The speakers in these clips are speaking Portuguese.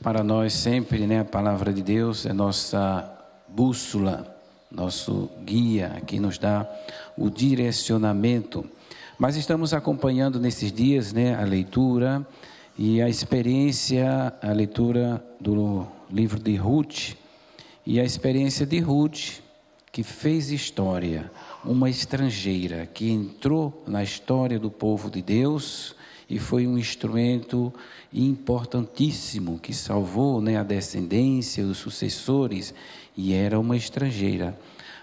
Para nós sempre, a palavra de Deus é nossa bússola, nosso guia, que nos dá o direcionamento. Mas estamos acompanhando nesses dias, a leitura e a experiência, a leitura do livro de Ruth e a experiência de Ruth, que fez história, uma estrangeira que entrou na história do povo de Deus e foi um instrumento importantíssimo que salvou a descendência, os sucessores, e era uma estrangeira.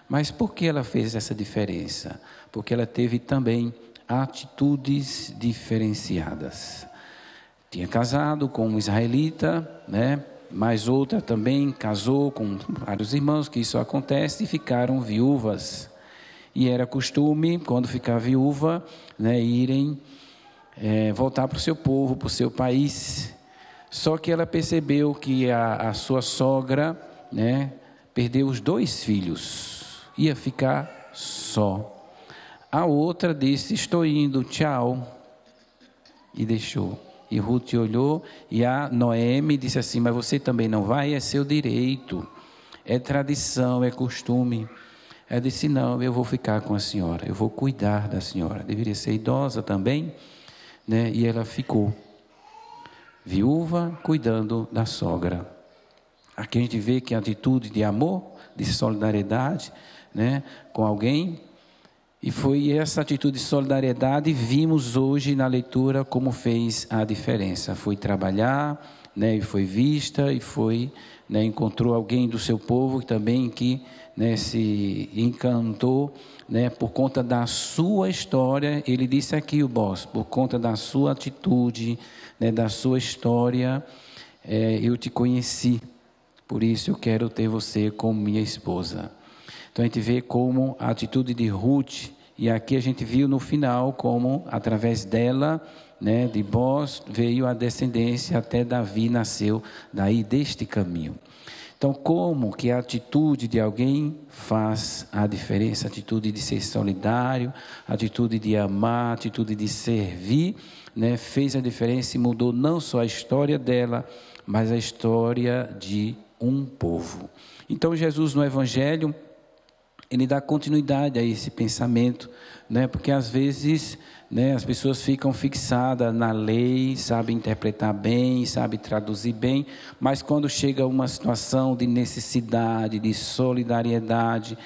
Mas por que ela fez essa diferença? Porque ela teve também atitudes diferenciadas. Tinha casado com um israelita, mas outra também casou com vários irmãos, que isso acontece, e ficaram viúvas. E era costume, quando ficar viúva, irem voltar para o seu povo, para o seu país. Só que ela percebeu que a sua sogra, perdeu os 2 filhos, ia ficar só. A outra disse: estou indo, tchau, e deixou. E Ruth olhou, e a Noemi disse assim: mas você também não vai? É seu direito, é tradição, é costume. Ela disse: não, eu vou ficar com a senhora, eu vou cuidar da senhora. Deveria ser idosa também, e ela ficou viúva, cuidando da sogra. Aqui a gente vê que a atitude de amor, de solidariedade, com alguém. E foi essa atitude de solidariedade, vimos hoje na leitura como fez a diferença. Foi trabalhar, e foi vista, e foi, encontrou alguém do seu povo também que se encantou, por conta da sua história. Ele disse aqui, o boss, por conta da sua atitude, da sua história, eu te conheci, por isso eu quero ter você como minha esposa. Então a gente vê como a atitude de Ruth, e aqui a gente viu no final como através dela, de Boaz, veio a descendência, até Davi nasceu daí deste caminho. Então como que a atitude de alguém faz a diferença, a atitude de ser solidário, a atitude de amar, a atitude de servir, fez a diferença e mudou não só a história dela, mas a história de um povo. Então Jesus no Evangelho, ele dá continuidade a esse pensamento, porque às vezes as pessoas ficam fixadas na lei, sabem interpretar bem, sabem traduzir bem, mas quando chega uma situação de necessidade, de solidariedade,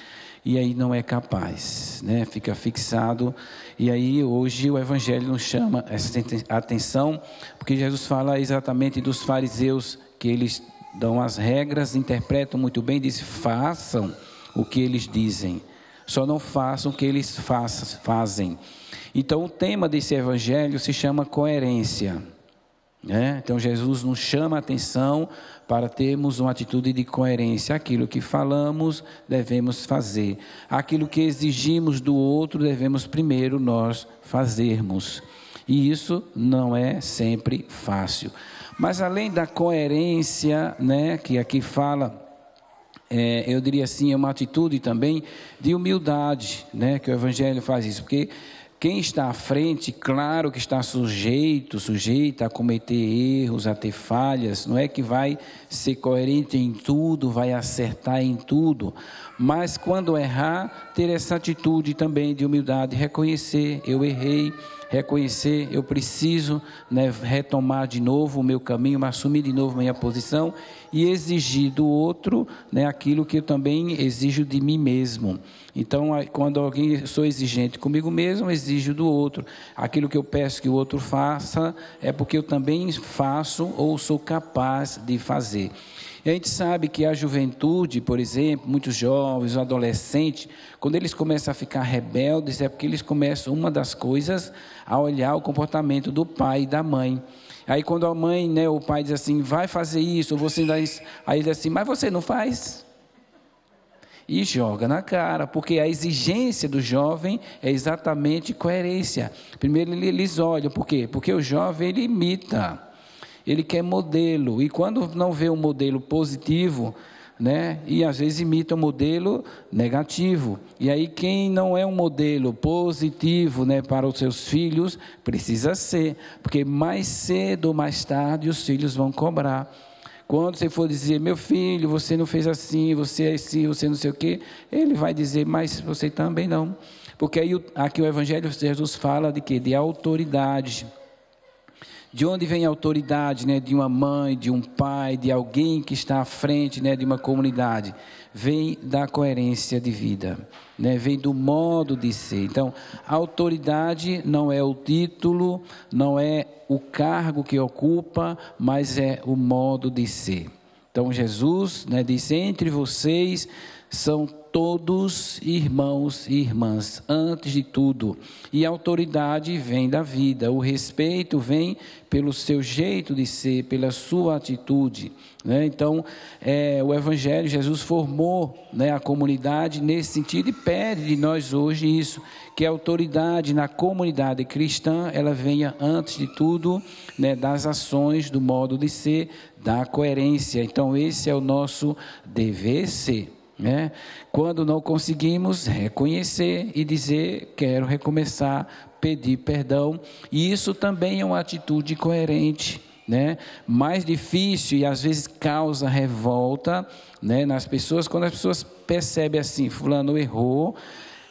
e aí não é capaz, fica fixado. E aí hoje o Evangelho nos chama essa atenção, porque Jesus fala exatamente dos fariseus, que eles dão as regras, interpretam muito bem, diz: façam o que eles dizem, só não façam o que eles fazem. Então o tema desse Evangelho se chama coerência, Então Jesus nos chama a atenção para termos uma atitude de coerência. Aquilo que falamos, devemos fazer. Aquilo que exigimos do outro, devemos primeiro nós fazermos. E isso não é sempre fácil. Mas além da coerência, que aqui fala, eu diria assim, é uma atitude também de humildade, que o Evangelho faz isso, porque quem está à frente, claro que está sujeita a cometer erros, a ter falhas, não é que vai ser coerente em tudo, vai acertar em tudo, mas quando errar, ter essa atitude também de humildade, reconhecer: eu errei, reconhecer, eu preciso retomar de novo o meu caminho, assumir de novo minha posição e exigir do outro aquilo que eu também exijo de mim mesmo. Então, quando alguém sou exigente comigo mesmo, exijo do outro. Aquilo que eu peço que o outro faça é porque eu também faço ou sou capaz de fazer. E a gente sabe que a juventude, por exemplo, muitos jovens, os adolescentes, quando eles começam a ficar rebeldes, é porque eles começam, uma das coisas, a olhar o comportamento do pai e da mãe. Aí quando a mãe, o pai diz assim: vai fazer isso, você dá isso, aí ele diz assim: mas você não faz? E joga na cara, porque a exigência do jovem é exatamente coerência. Primeiro eles olham, por quê? Porque o jovem, ele imita, ele quer modelo, e quando não vê um modelo positivo, e às vezes imita um modelo negativo. E aí quem não é um modelo positivo, para os seus filhos, precisa ser, porque mais cedo ou mais tarde os filhos vão cobrar. Quando você for dizer, meu filho, você não fez assim, você é assim, você não sei o quê, ele vai dizer, mas você também não. Porque aí aqui o Evangelho de Jesus fala de quê? De autoridade. De onde vem a autoridade, né? De uma mãe, de um pai, de alguém que está à frente, né? De uma comunidade? Vem da coerência de vida, né? Vem do modo de ser. Então, a autoridade não é o título, não é o cargo que ocupa, mas é o modo de ser. Então, Jesus, né, diz, entre vocês são todos irmãos e irmãs, antes de tudo. E a autoridade vem da vida, o respeito vem pelo seu jeito de ser, pela sua atitude, né? Então, o Evangelho, Jesus formou, né, a comunidade nesse sentido e pede de nós hoje isso, que a autoridade na comunidade cristã, ela venha antes de tudo, né, das ações, do modo de ser, da coerência. Então, esse é o nosso dever ser. Né? Quando não conseguimos reconhecer e dizer, quero recomeçar, pedir perdão, e isso também é uma atitude coerente, né? Mais difícil e às vezes causa revolta, né, nas pessoas, quando as pessoas percebem assim, fulano errou,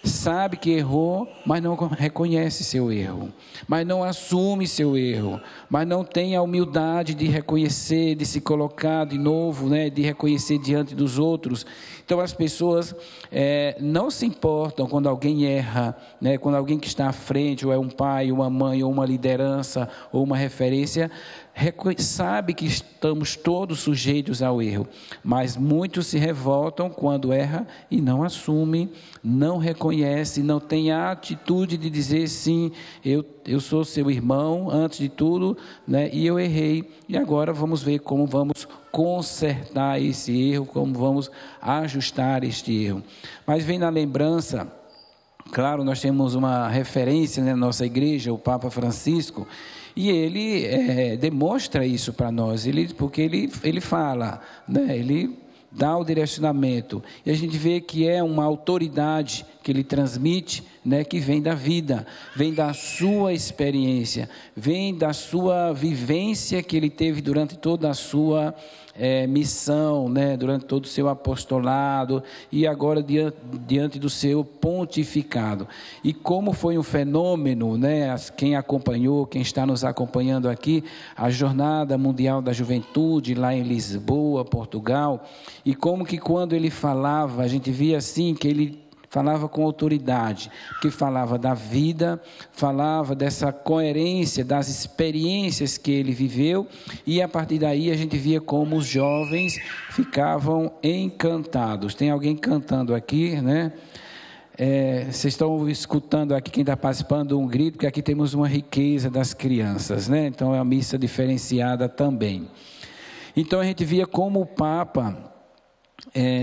sabe que errou, mas não reconhece seu erro, mas não assume seu erro, mas não tem a humildade de reconhecer, de se colocar de novo, né, de reconhecer diante dos outros. Então as pessoas não se importam quando alguém erra, né, quando alguém que está à frente, ou é um pai, uma mãe, ou uma liderança, ou uma referência, sabe que estamos todos sujeitos ao erro, mas muitos se revoltam quando erra e não assume, não reconhece, não tem a atitude de dizer sim, eu sou seu irmão antes de tudo, né, e eu errei, e agora vamos ver como vamos consertar esse erro, como vamos ajustar este erro. Mas vem na lembrança, claro, nós temos uma referência, né, na nossa igreja, o Papa Francisco, e ele demonstra isso para nós, porque ele fala, né, ele dá o direcionamento, e a gente vê que é uma autoridade que ele transmite, né, que vem da vida, vem da sua experiência, vem da sua vivência que ele teve durante toda a sua missão, né, durante todo o seu apostolado e agora diante do seu pontificado. E como foi um fenômeno, né, quem acompanhou, quem está nos acompanhando aqui, a Jornada Mundial da Juventude lá em Lisboa, Portugal, e como que quando ele falava, a gente via assim que ele falava com autoridade, que falava da vida, falava dessa coerência, das experiências que ele viveu, e a partir daí a gente via como os jovens ficavam encantados. Tem alguém cantando aqui, né? Vocês estão escutando aqui, quem está participando, um grito, porque aqui temos uma riqueza das crianças, né? Então é uma missa diferenciada também. Então a gente via como o Papa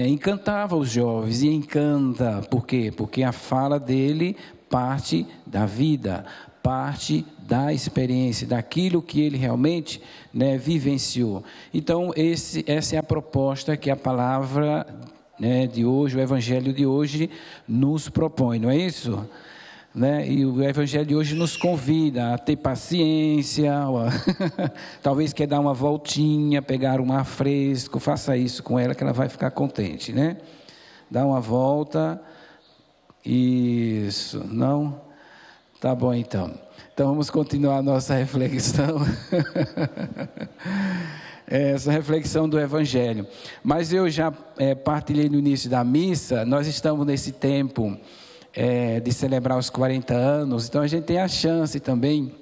encantava os jovens, e encanta, por quê? Porque a fala dele parte da vida, parte da experiência, daquilo que ele realmente, né, vivenciou. Então essa é a proposta que a palavra, né, de hoje, o Evangelho de hoje nos propõe, não é isso? Né? E o Evangelho de hoje nos convida a ter paciência, talvez quer dar uma voltinha, pegar um ar fresco, faça isso com ela que ela vai ficar contente, né? Dá uma volta, isso, não? Tá bom então. Então vamos continuar a nossa reflexão, essa reflexão do Evangelho. Mas eu já partilhei no início da missa, nós estamos nesse tempo de celebrar os 40 anos, então a gente tem a chance também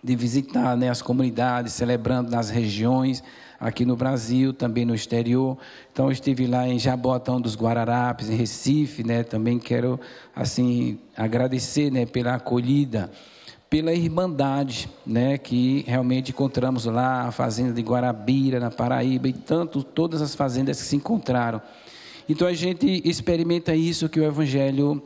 de visitar, né, as comunidades, celebrando nas regiões, aqui no Brasil, também no exterior. Então eu estive lá em Jaboatão dos Guararapes, em Recife, né, também quero assim agradecer, né, pela acolhida, pela irmandade, né, que realmente encontramos lá, a fazenda de Guarabira, na Paraíba, e todas as fazendas que se encontraram. Então a gente experimenta isso que o Evangelho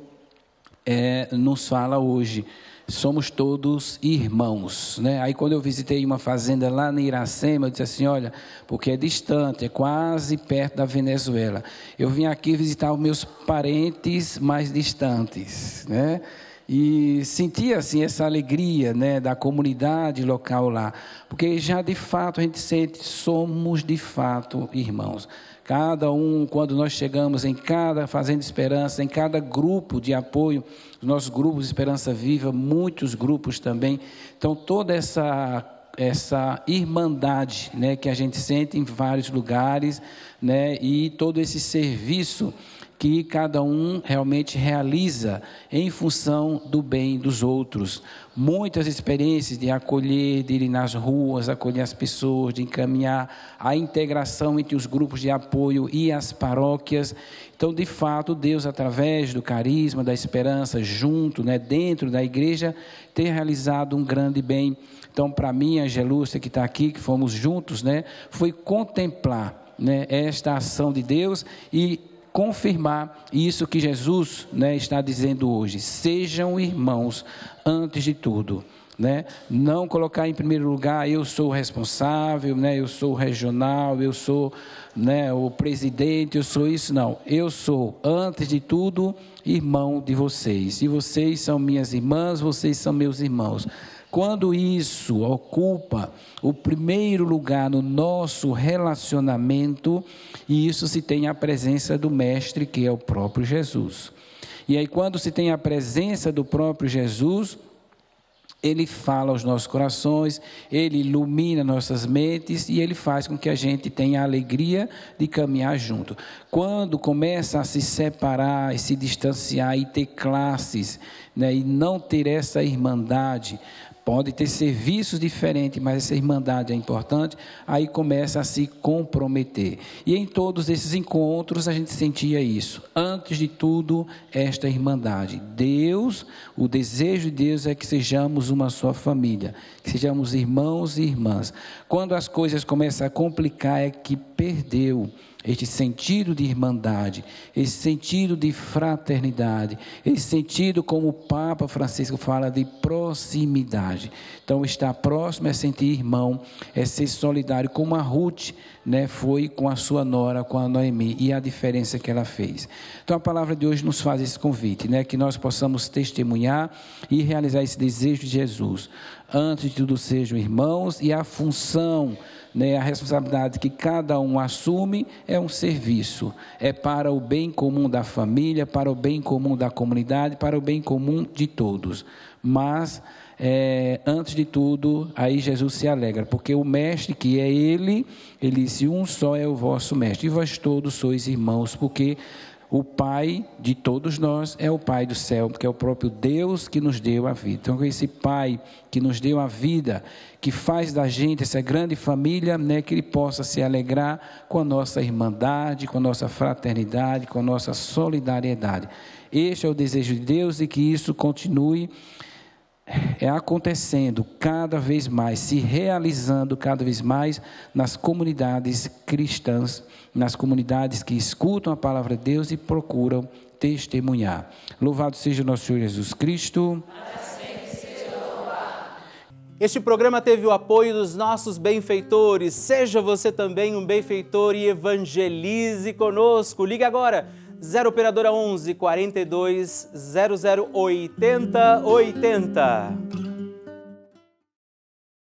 nos fala hoje, somos todos irmãos, né? Aí quando eu visitei uma fazenda lá em Iracema, eu disse assim, olha, porque é distante, é quase perto da Venezuela, eu vim aqui visitar os meus parentes mais distantes, né? e sentir assim essa alegria, né, da comunidade local lá, porque já de fato a gente sente, somos de fato irmãos. Cada um, quando nós chegamos em cada Fazenda Esperança, em cada grupo de apoio, os nossos grupos de Esperança Viva, muitos grupos também, então toda essa irmandade, né, que a gente sente em vários lugares, né, e todo esse serviço que cada um realmente realiza em função do bem dos outros. Muitas experiências de acolher, de ir nas ruas, acolher as pessoas, de encaminhar a integração entre os grupos de apoio e as paróquias. Então, de fato, Deus, através do carisma, da esperança, junto, né, dentro da igreja, tem realizado um grande bem. Então, para mim, a Angelúcia que está aqui, que fomos juntos, né, foi contemplar, né, esta ação de Deus e confirmar isso que Jesus, né, está dizendo hoje: sejam irmãos antes de tudo, né? Não colocar em primeiro lugar, eu sou o responsável, né, eu sou o regional, eu sou, né, o presidente, eu sou isso, não. Eu sou, antes de tudo, irmão de vocês, e vocês são minhas irmãs, vocês são meus irmãos. Quando isso ocupa o primeiro lugar no nosso relacionamento, e isso se tem a presença do Mestre, que é o próprio Jesus. E aí, quando se tem a presença do próprio Jesus, Ele fala aos nossos corações, Ele ilumina nossas mentes e Ele faz com que a gente tenha a alegria de caminhar junto. Quando começa a se separar e se distanciar e ter classes, né, e não ter essa irmandade, pode ter serviços diferentes, mas essa irmandade é importante, aí começa a se comprometer. E em todos esses encontros a gente sentia isso. Antes de tudo, esta irmandade. Deus, o desejo de Deus é que sejamos uma só família, que sejamos irmãos e irmãs. Quando as coisas começam a complicar, é que perdeu este sentido de irmandade, esse sentido de fraternidade, esse sentido, como o Papa Francisco fala, de proximidade. Então, estar próximo é sentir irmão, é ser solidário, como a Ruth, né, foi com a sua nora, com a Noemi, e a diferença que ela fez. Então, a palavra de hoje nos faz esse convite, né, que nós possamos testemunhar e realizar esse desejo de Jesus. Antes de tudo, sejam irmãos, e a função, né, a responsabilidade que cada um assume é um serviço, é para o bem comum da família, para o bem comum da comunidade, para o bem comum de todos. Mas, antes de tudo, aí Jesus se alegra, porque o Mestre, que é Ele disse: um só é o vosso Mestre, e vós todos sois irmãos, porque o Pai de todos nós é o Pai do céu, porque é o próprio Deus que nos deu a vida. Então, esse Pai que nos deu a vida, que faz da gente essa grande família, né, que Ele possa se alegrar com a nossa irmandade, com a nossa fraternidade, com a nossa solidariedade. Este é o desejo de Deus, e que isso continue acontecendo cada vez mais, se realizando cada vez mais nas comunidades cristãs, nas comunidades que escutam a palavra de Deus e procuram testemunhar. Louvado seja o nosso Senhor Jesus Cristo. Este programa teve o apoio dos nossos benfeitores. Seja você também um benfeitor e evangelize conosco. Ligue agora, 0 operadora 11 42 00 80 80.